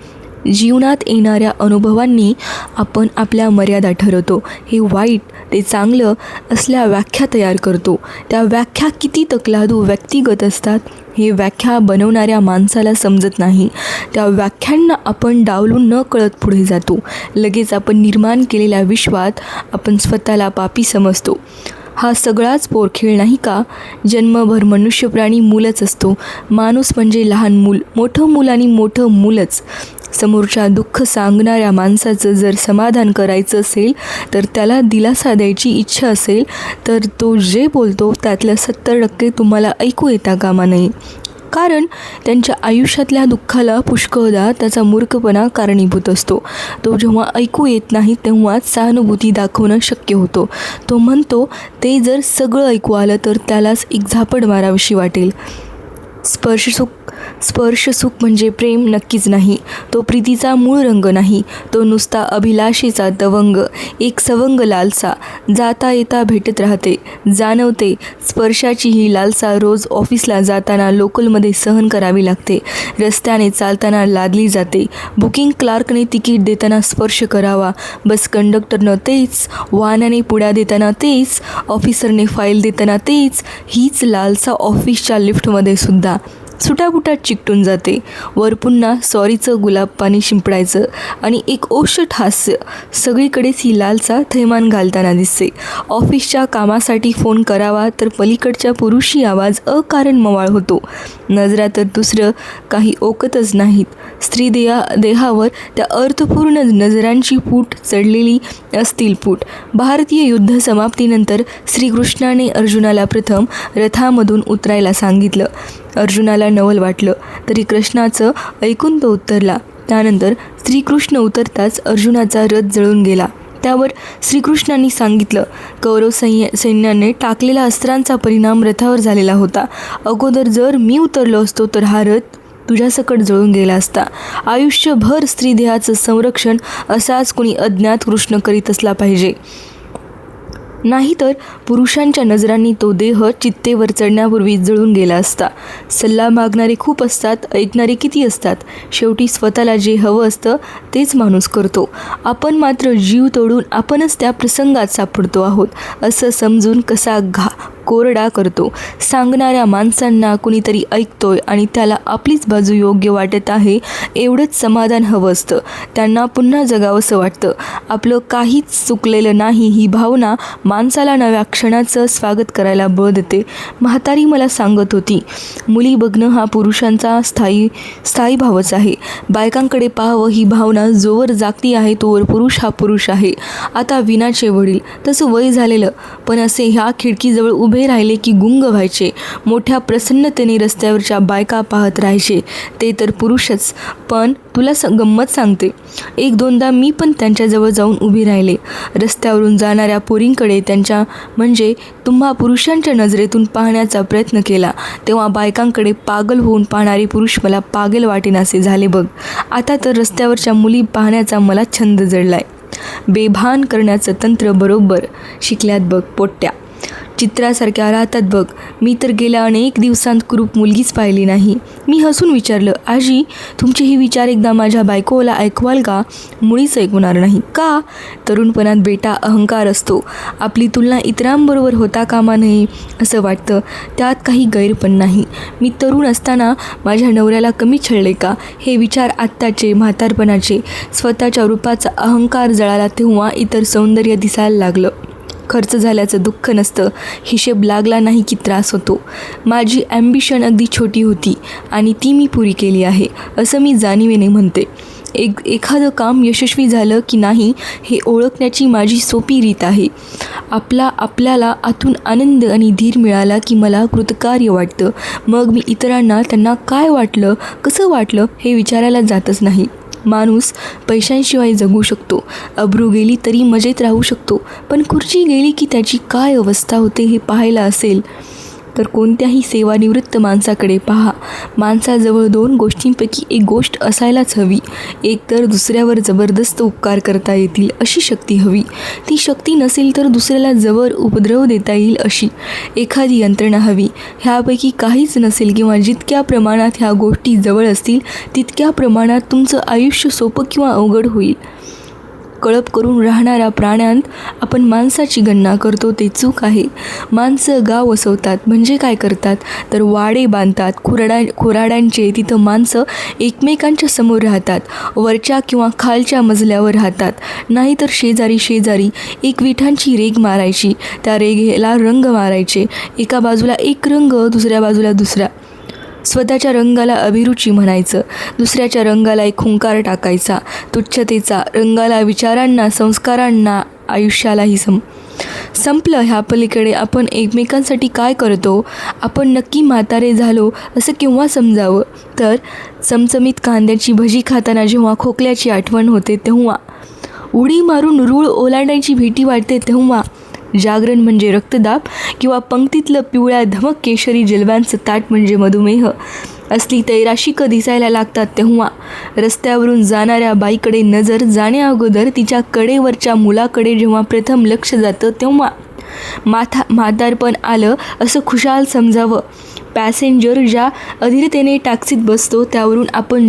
जीवनात येणाऱ्या अनुभवांनी आपण आपल्या मर्यादा ठरवतो. हे वाईट ते चांगलं असल्या व्याख्या तयार करतो. त्या व्याख्या किती तकलादू व्यक्तिगत असतात हे व्याख्या बनवणाऱ्या माणसाला समजत नाही. त्या व्याख्यांना आपण डावलून न कळत पुढे जातो. लगेच आपण निर्माण केलेल्या विश्वात आपण स्वतःला पापी समजतो. हा सगळाच पोरखेळ नाही का? जन्मभर मनुष्य प्राणी मूलच असतो. माणूस म्हणजे लहान मूल, मोठं मूल आणि मोठं मूलच. समोरच्या दुःख सांगणाऱ्या माणसाचं जर समाधान करायचं असेल, तर त्याला दिलासा द्यायची इच्छा असेल, तर तो जे बोलतो त्यातलं 70% तुम्हाला ऐकू येता कामा नये. कारण त्यांच्या आयुष्यातल्या दुःखाला पुष्कळदा त्याचा मूर्खपणा कारणीभूत असतो. तो जेव्हा ऐकू येत नाही तेव्हाच सहानुभूती दाखवणं शक्य होतं. तो म्हणतो ते जर सगळं ऐकू आलं तर त्यालाच एक झापड मारावीशी वाटेल. स्पर्शसुख म्हणजे प्रेम नक्कीच नाही. तो प्रीतीचा मूळ रंग नाही. तो नुसता अभिलाषेचा तवंग, एक सवंग लालसा. जाता येता भेटत राहते, जाणवते. स्पर्शाची ही लालसा रोज ऑफिसला जाताना लोकलमध्ये सहन करावी लागते. रस्त्याने चालताना लादली जाते. बुकिंग क्लार्कने तिकीट देताना स्पर्श करावा, बस कंडक्टरनं तेच, वाहनाने पुड्या देताना तेच, ऑफिसरने फाईल देताना तेच. हीच लालसा ऑफिसच्या लिफ्टमध्ये सुद्धा. सुटाबुटात चिकटून जाते. वर पुन्हा सॉरीचं गुलाब पाणी शिंपडायचं आणि एक ओषट हास्य. सगळीकडेच ही लालसा थैमान घालताना दिसते. ऑफिसच्या कामासाठी फोन करावा तर पलीकडच्या पुरुषी आवाज अकारण मवाळ होतो. नजरा तर दुसरं काही ओकतच नाहीत. स्त्री देहावर त्या अर्थपूर्ण नजरांची फूट चढलेली असतील फूट. भारतीय युद्ध समाप्तीनंतर श्रीकृष्णाने अर्जुनाला प्रथम रथामधून उतरायला सांगितलं. अर्जुनाला नवल वाटलं तरी कृष्णाचं ऐकून तो उतरला. त्यानंतर श्रीकृष्ण उतरताच अर्जुनाचा रथ जळून गेला. त्यावर श्रीकृष्णांनी सांगितलं, कौरव सैन्याने टाकलेला अस्त्रांचा परिणाम रथावर झालेला होता. अगोदर जर मी उतरलो असतो तर हा रथ तुझ्यासकट जळून गेला असता. आयुष्यभर स्त्रीदेहाचं संरक्षण असाच कोणी अज्ञात कृष्ण करीत असला पाहिजे. नाहीतर पुरुषांच्या नजरांनी तो देह चित्तेवर चढण्यापूर्वी जळून गेला असता. सल्ला मागणारे खूप असतात, ऐकणारे किती असतात. शेवटी स्वतःला जे हवं असतं तेच माणूस करतो. आपण मात्र जीव तोडून आपणच त्या प्रसंगात सापडतो आहोत असं समजून कसा कोरडा करतो. सांगणाऱ्या माणसांना कुणीतरी ऐकतोय आणि त्याला आपलीच बाजू योग्य वाटत आहे एवढंच समाधान हवं असतं. त्यांना पुन्हा जगावंसं वाटतं. आपलं काहीच चुकलेलं नाही ही भावना माणसाला नव्या क्षणाचं स्वागत करायला बळ देते. म्हातारी मला सांगत होती, मुली बघणं हा पुरुषांचा स्थायी भावच आहे. बायकांकडे पाहावं ही भावना जोवर जागती आहे तोवर पुरुष हा पुरुष आहे. आता विनाचे वडील, तसं वय झालेलं, पण असे ह्या खिडकीजवळ उभे राहिले की गुंग व्हायचे. मोठ्या प्रसन्नतेने रस्त्यावरच्या बायका पाहत राहायचे. ते तर पुरुषच. पण तुला गंमत सांगते, एक दोनदा मी पण त्यांच्याजवळ जाऊन उभी राहिले. रस्त्यावरून जाणाऱ्या पोरींकडे त्यांच्या म्हणजे तुम्हा पुरुषांच्या नजरेतून पाहण्याचा प्रयत्न केला. तेव्हा बायकांकडे पागल होऊन पाहणारे पुरुष मला पागल वाटेनासे झाले बघ. आता तर रस्त्यावरच्या मुली पाहण्याचा मला छंद जडलाय. बेभान करण्याचं तंत्र बरोबर शिकल्यात बघ पोट्ट्या. चित्रासारख्या राहतात बघ. मी तर गेल्या अनेक दिवसांत कुरूप मुलगीच पाहिली नाही. मी हसून विचारलं, आजी तुमचे हे विचार एकदा माझ्या बायकोला ऐकवाल का? मुळीच ऐकवणार नाही. का? तरुणपणात बेटा अहंकार असतो. आपली तुलना इतरांबरोबर होता कामा नये असं वाटतं. त्यात काही गैर पण नाही. मी तरुण असताना माझ्या नवऱ्याला कमी छळले का हे विचार आत्ताचे म्हातारपणाचे. स्वतःच्या रूपाचा अहंकार जळाला तेव्हा इतर सौंदर्य दिसायला लागलं. खर्च झाल्याचं दुःख नसतं, हिशेब लागला नाही की त्रास होतो. माझी ॲम्बिशन अगदी छोटी होती आणि ती मी पुरी केली आहे असं मी जाणीवेने म्हणते. एखादं काम यशस्वी झालं की नाही हे ओळखण्याची माझी सोपी रीत आहे. आपल्याला आतून आनंद आणि धीर मिळाला की मला कृतकार्य वाटतं. मग मी इतरांना त्यांना काय वाटलं, कसं वाटलं हे विचारायला जातच नाही. माणूस पैशांशिवाय जगू शकतो, अब्रू गेली तरी मजेत राहू शकतो, पण खुर्ची गेली की त्याची काय अवस्था होते हे पाहायला असेल तर कोणत्याही सेवानिवृत्त माणसाकडे पहा. माणसाजवळ दोन गोष्टींपैकी एक गोष्ट असायलाच हवी. एक तर दुसऱ्यावर जबरदस्त उपकार करता येतील अशी शक्ती हवी. ती शक्ती नसेल तर दुसऱ्याला जबर उपद्रव देता येईल अशी एखादी यंत्रणा हवी. ह्यापैकी काहीच नसेल किंवा जितक्या प्रमाणात ह्या गोष्टी जवळ असतील तितक्या प्रमाणात तुमचं आयुष्य सोपं किंवा अवघड होईल. कळप करून राहणाऱ्या प्राण्यांत आपण माणसाची गणना करतो ते चूक आहे. माणसं गाव वसवतात म्हणजे काय करतात तर वाडे बांधतात. खोराड्यांचे तिथं माणसं एकमेकांच्या समोर राहतात. वरच्या किंवा खालच्या मजल्यावर राहतात. नाहीतर शेजारी एक विठांची रेघ मारायची. त्या रेघेला रंग मारायचे. एका बाजूला एक रंग, दुसऱ्या बाजूला दुसरा. स्वतःच्या रंगाला अभिरुची म्हणायचं, दुसऱ्याच्या रंगाला एक हुंकार टाकायचा. तुच्छतेचा रंगाला विचारांना, संस्कारांना, आयुष्यालाही संपलं. ह्या पलीकडे आपण एकमेकांसाठी काय करतो? आपण नक्की म्हातारे झालो असं केव्हा समजावं? तर चमचमीत कांद्याची भजी खाताना जेव्हा खोकल्याची आठवण होते तेव्हा, उडी मारून रूळ ओलांडायची भीती वाटते तेव्हा, जागरण म्हणजे रक्तदाब किंवा पंक्तीतलं पिवळ्या धमक केशरी जलव्यांचं ताट म्हणजे मधुमेह असली तैराशिकं दिसायला लागतात तेव्हा, रस्त्यावरून जाणाऱ्या बाईकडे नजर जाण्याअगोदर तिच्या कडेवरच्या मुलाकडे जेव्हा प्रथम लक्ष जातं तेव्हा, म्हातारपण आलं असं खुशाल समजावं. पॅसेंजर ज्या अधीरतेने टॅक्सीत बसतो त्यावरून आपण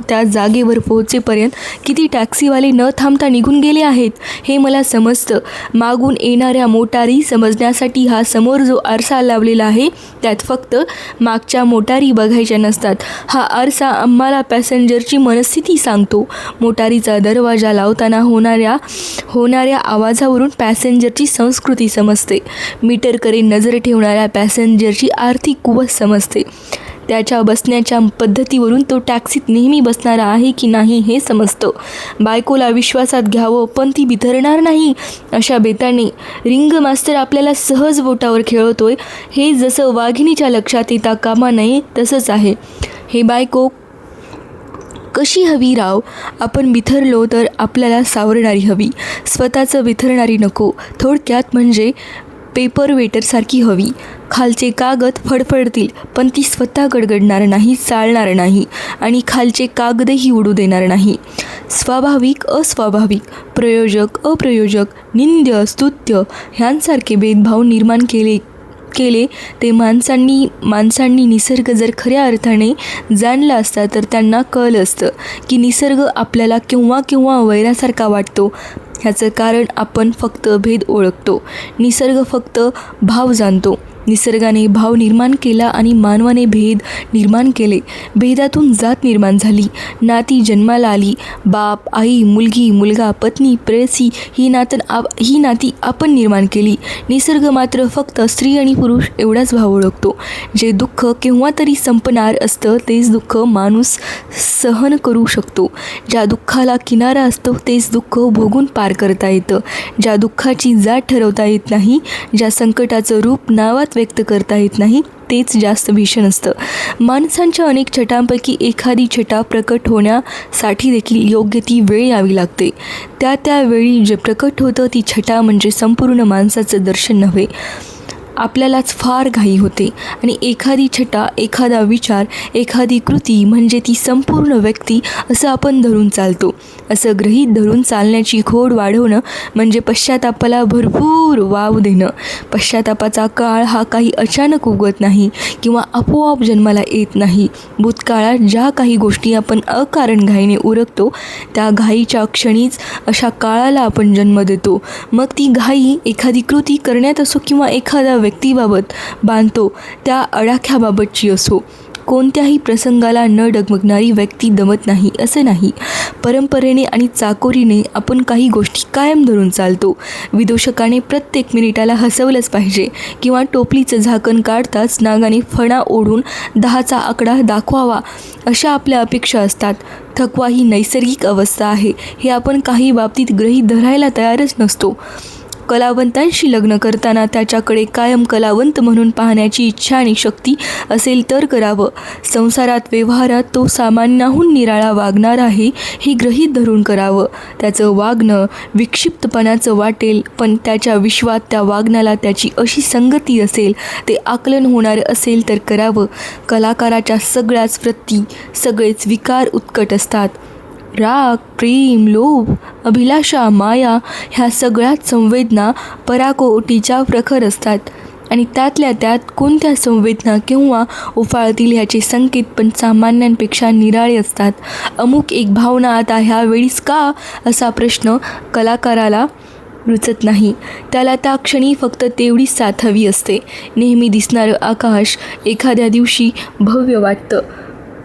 त्या जागेवर पोहोचेपर्यंत किती टॅक्सीवाले न थांबता निघून गेले आहेत हे मला समजतं. मागून येणाऱ्या मोटारी समजण्यासाठी हा समोर जो आरसा लावलेला आहे त्यात फक्त मागच्या मोटारी बघायच्या नसतात. हा आरसा आम्हाला पॅसेंजरची मनस्थिती सांगतो. मोटारीचा दरवाजा लावताना होणाऱ्या आवाजावरून पॅसेंजरची संस्कृती समजते. मीटरकडे नजर ठेवणाऱ्या पॅसेंजरची आर्थिक कुवत समजते. त्याच्या बसण्याच्या पद्धतीवरून तो टॅक्सीत नेहमी बसणारा आहे की नाही हे समजतं. बायकोला विश्वासात घ्यावं पण ती बिथरणार नाही अशा बेताने रिंग मास्तर आपल्याला सहज बोटावर खेळवतोय हे जसं वाघिणीच्या लक्षात येता कामा नये तसंच आहे. हे बायको कशी हवी राव? आपण बिथरलो तर आपल्याला सावरणारी हवी, स्वतःचं बिथरणारी नको. थोडक्यात म्हणजे पेपर वेटरसारखी हवी. खालचे कागद फडफडतील पण ती स्वतः गडगडणार नाही, चालणार नाही आणि खालचे कागदही उडू देणार नाही. स्वाभाविक अस्वाभाविक, प्रयोजक अप्रयोजक, निंद्य स्तुत्य ह्यांसारखे भेदभाव निर्माण केले ते माणसांनी निसर्ग जर खऱ्या अर्थाने जाणला असता तर त्यांना कळलं असतं की निसर्ग आपल्याला केव्हा केव्हा वैरासारखा वाटतो. ह्याचं कारण आपण फक्त भेद ओळखतो. निसर्ग फक्त भाव जाणतो. निसर्गाने भाव निर्माण केला आणि मानवाने भेद निर्माण केले. भेदातून जात निर्माण झाली, नाती जन्माला आली. बाप, आई, मुलगी, मुलगा, पत्नी, प्रेयसी ही नाती आपण निर्माण केली. निसर्ग मात्र फक्त स्त्री आणि पुरुष एवढाच भाव ओळखतो. जे दुःख केव्हा तरी संपणार असतं तेच दुःख माणूस सहन करू शकतो. ज्या दुःखाला किनारा असतो तेच दुःख भोगून पार करता येतं. ज्या दुःखाची जात ठरवता येत नाही, ज्या संकटाचं रूप नावात व्यक्त करता येत नाही तेच जास्त भीषण असतं. माणसांच्या अनेक छटांपैकी एखादी छटा प्रकट होण्यासाठी देखील योग्य ती वेळ यावी लागते. त्या वेळी जे प्रकट होतं ती छटा म्हणजे संपूर्ण माणसाचं दर्शन नव्हे, आपल्यालाच फार घाई होते आणि एखादी छटा, एखादा विचार, एखादी कृती म्हणजे ती संपूर्ण व्यक्ती असं आपण धरून चालतो. असं गृहीत धरून चालण्याची खोड वाढवणं म्हणजे पश्चातापाला भरपूर वाव देणं. पश्चातापाचा काळ हा काही अचानक उगवत नाही किंवा आपोआप जन्माला येत नाही. भूतकाळात ज्या काही गोष्टी आपण अकारण घाईने उरकतो त्या घाईच्या क्षणीच अशा काळाला आपण जन्म देतो. मग ती घाई एखादी कृती करण्यात असो किंवा एखादा व्यक्तीबाबत बांधतो त्या अडाख्याबाबतची असो. कोणत्याही प्रसंगाला न डगमगणारी व्यक्ती दमत नाही असं नाही. परंपरेने आणि चाकोरीने आपण काही गोष्टी कायम धरून चालतो. विदूषकाने प्रत्येक मिनिटाला हसवलंच पाहिजे किंवा टोपलीचं झाकण काढताच नागाने फणा ओढून 10चा आकडा दाखवावा अशा आपल्या अपेक्षा असतात. थकवा ही नैसर्गिक अवस्था आहे हे आपण काही बाबतीत गृहीत धरायला तयारच नसतो. कलावंतांशी लग्न करताना त्याच्याकडे कायम कलावंत म्हणून पाहण्याची इच्छा आणि शक्ती असेल तर करावं. संसारात व्यवहारात तो सामान्याहून निराळा वागणार आहे हे गृहीत धरून करावं. त्याचं वागणं विक्षिप्तपणाचं वाटेल पण त्याच्या विश्वात त्या वागण्याला त्याची अशी संगती असेल, ते आकलन होणारं असेल तर करावं. कलाकाराच्या सगळ्याच वृत्ती, सगळेच विकार उत्कट असतात. राग, प्रेम, लोभ, अभिलाषा, माया ह्या सगळ्याच संवेदना पराकोटीच्या प्रखर असतात आणि त्यातल्या त्यात कोणत्या संवेदना केव्हा उफाळतील ह्याचे संकेत पण सामान्यांपेक्षा निराळे असतात. अमुक एक भावना आता ह्या वेळीस का असा प्रश्न कलाकाराला रुचत नाही. त्याला त्या क्षणी फक्त तेवढीच साथ हवी असते. नेहमी दिसणारं आकाश एखाद्या दिवशी भव्य वाटतं.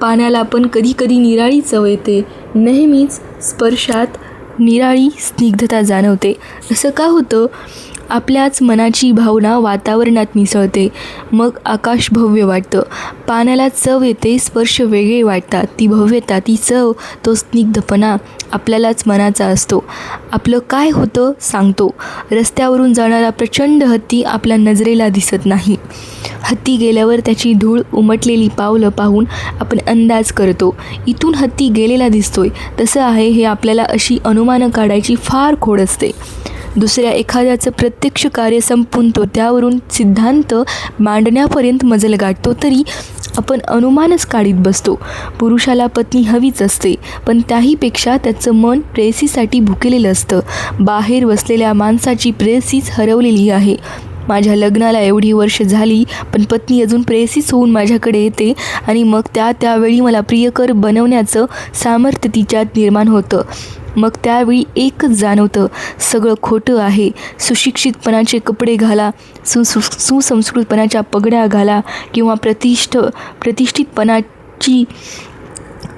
पाण्याला पण कधीकधी निराळी चव येते. नेहमीच स्पर्शात निराळी स्निग्धता जाणवते. असं का होतं? आपल्याच मनाची भावना वातावरणात मिसळते, मग आकाश भव्य वाटतं. पाण्याला चव येते, स्पर्श वेगळे वाटतात. ती भव्यता, ती चव, तो स्निग्धपणा आपल्यालाच मनाचा असतो. आपलं काय होतं सांगतो. रस्त्यावरून जाणारा प्रचंड हत्ती आपल्या नजरेला दिसत नाही. हत्ती गेल्यावर त्याची धूळ उमटलेली पावलं पाहून आपण अंदाज करतो, इथून हत्ती गेलेला दिसतोय. तसं आहे हे आपल्याला अशी अनुमानं काढायची फार खोड असते. दुसऱ्या एखाद्याचं प्रत्यक्ष कार्य संपून तो त्यावरून सिद्धांत मांडण्यापर्यंत मजल गाठतो तरी आपण अनुमानच काढीत बसतो. पुरुषाला पत्नी हवीच असते पण त्याहीपेक्षा त्याचं मन प्रेयसीसाठी भुकेलेलं असतं. बाहेर बसलेल्या माणसाची प्रेयसीच हरवलेली आहे. माझ्या लग्नाला एवढी वर्ष झाली, पण पत्नी अजून प्रेयसीच होऊन माझ्याकडे येते आणि मग त्यावेळी मला प्रियकर बनवण्याचं सामर्थ्य तिच्यात निर्माण होतं. मग त्यावेळी एकच जाणवतं, सगळं खोटं आहे. सुशिक्षितपणाचे कपडे घाला, सुसंस्कृतपणाच्या पगड्या घाला किंवा प्रतिष्ठितपणाची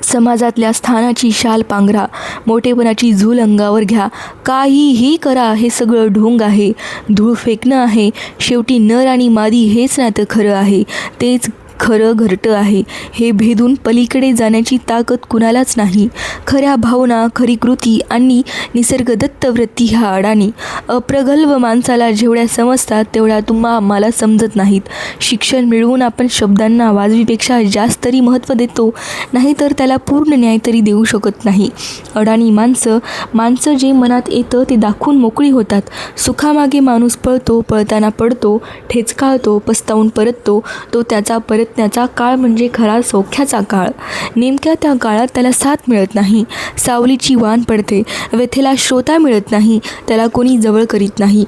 समाजातल्या स्थानाची शाल पांघरा, मोठेपणाची झूल अंगावर घ्या, काहीही करा, हे सगळं ढोंग आहे, धूळ फेकणं आहे. शेवटी नर आणि मादी हेच नातं खरं आहे, तेच खरं घरटं आहे. हे भेदून पलीकडे जाण्याची ताकद कुणालाच नाही. खऱ्या भावना, खरी कृती आणि निसर्गदत्त वृत्ती ह्या अडाणी अप्रगल्भ माणसाला जेवढ्या समजतात तेवढ्या आम्हाला समजत नाहीत. शिक्षण मिळवून आपण शब्दांना वाजवीपेक्षा जास्त तरी महत्त्व देतो, नाहीतर त्याला पूर्ण न्याय तरी देऊ शकत नाही. अडाणी माणसं जे मनात येतं ते दाखवून मोकळी होतात. सुखामागे माणूस पळतो, पळताना पडतो, ठेचकाळतो, पस्तावून परततो. तो त्याचा परतण्याचा काळ म्हणजे खरा सौख्याचा काळ. नेमक्या त्या काळात त्याला साथ मिळत नाही, सावलीची वाण पडते, व्यथेला श्रोता मिळत नाही, त्याला कोणी जवळ करीत नाही.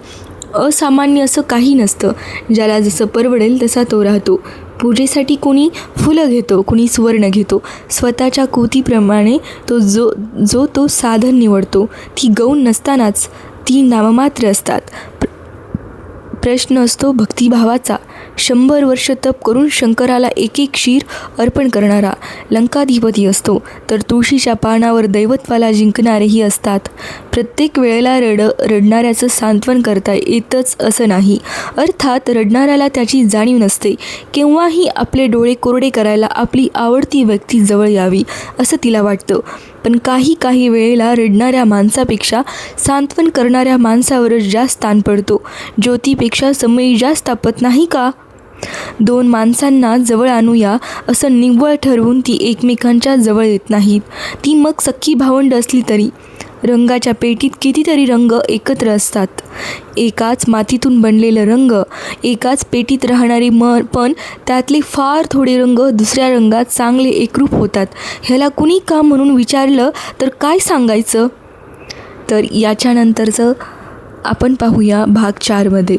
असामान्य असं काही नसतं. ज्याला जसं परवडेल तसा तो राहतो. पूजेसाठी कोणी फुलं घेतो, कोणी सुवर्ण घेतो. स्वतःच्या कृतीप्रमाणे तो साधन निवडतो. ती गौण नसतानाच ती नाममात्र असतात. प्रश्न असतो भक्तिभावाचा. 100 वर्ष तप करून शंकराला एक क्षीर अर्पण करणारा लंकाधिपती असतो, तर तुळशीच्या पानावर दैवत्वाला जिंकणारेही असतात. प्रत्येक वेळेला रडणाऱ्याचं सांत्वन करता येतच असं नाही. अर्थात रडणाऱ्याला त्याची जाणीव नसते. केव्हाही आपले डोळे कोरडे करायला आपली आवडती व्यक्ती जवळ यावी असं तिला वाटतं. पण काही वेळेला रडणाऱ्या माणसापेक्षा सांत्वन करणाऱ्या माणसावरच जास्त ताण पडतो. ज्योतीपेक्षा समयी जास्त तापत नाही का? 2 माणसांना जवळ आणूया असं निव्वळ ठरवून ती एकमेकांच्या जवळ येत नाहीत. ती मग सख्खी भावंड असली तरी. रंगाच्या पेटीत कितीतरी रंग एकत्र असतात. एकाच मातीतून बनलेलं रंग, एकाच पेटीत राहणारे पण त्यातले फार थोडे रंग दुसऱ्या रंगात चांगले एकरूप होतात. ह्याला कुणी का म्हणून विचारलं तर काय सांगायचं? तर याच्यानंतरचं आपण पाहूया भाग 4मध्ये.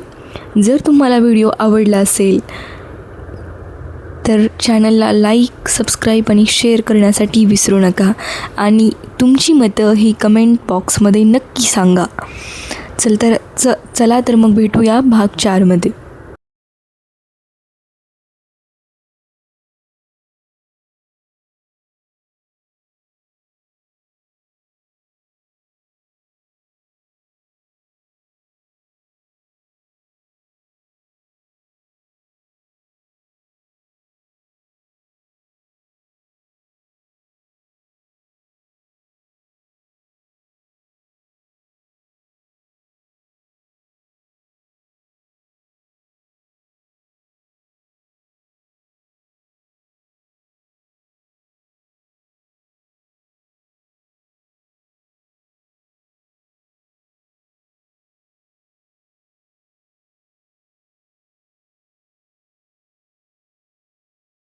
जर तुम्हाला व्हिडिओ आवडला असेल तर चॅनलला लाईक, सबस्क्राईब आणि शेअर करण्यासाठी विसरू नका. आणि तुमची मतं ही कमेंट बॉक्समध्ये नक्की सांगा. चला तर मग भेटूया भाग 4मध्ये.